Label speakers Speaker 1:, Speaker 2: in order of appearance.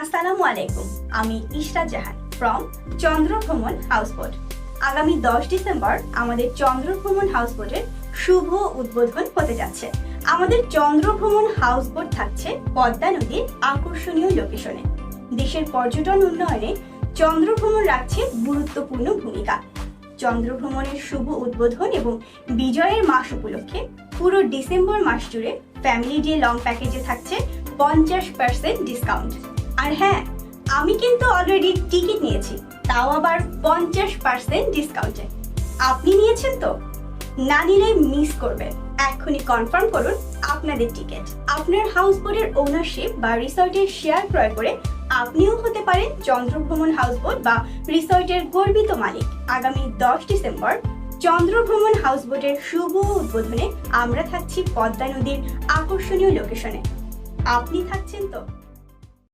Speaker 1: আসসালামু আলাইকুম, আমি ইশরাত জাহান ফ্রম চন্দ্র ভ্রমণ হাউসবোট। আগামী 10 ডিসেম্বর আমাদের চন্দ্র ভ্রমণ হাউসবোটের শুভ উদ্বোধন হতে যাচ্ছে। আমাদের চন্দ্র ভ্রমণ হাউসবোট থাকছে পদ্মা নদীর আকর্ষণীয় লোকেশনে। দেশের পর্যটন উন্নয়নে চন্দ্র ভ্রমণ রাখছে গুরুত্বপূর্ণ ভূমিকা। চন্দ্র ভ্রমণের শুভ উদ্বোধন এবং বিজয়ের মাস উপলক্ষে পুরো ডিসেম্বর মাস জুড়ে ফ্যামিলি ডে লং প্যাকেজে থাকছে 50% ডিসকাউন্ট। আর হ্যাঁ, আমি কিন্তু অলরেডি টিকিট নিয়েছি, তাও আবার 50% ডিসকাউন্টে। আপনি নিয়েছেন তো? না নিলে মিস করবেন। এখনই কনফার্ম করুন আপনাদের টিকিট। আপনার হাউসবোটের ওনারশিপ বা রিসর্টের শেয়ার ক্রয় করে আপনিও হতে পারেন চন্দ্র ভ্রমণ হাউসবোট বা রিসর্টের গর্বিত মালিক। আগামী 10 ডিসেম্বর চন্দ্র ভ্রমণ হাউসবোটের শুভ উদ্বোধনে আমরা থাকছি পদ্মা নদীর আকর্ষণীয় লোকেশনে। আপনি থাকছেন তো?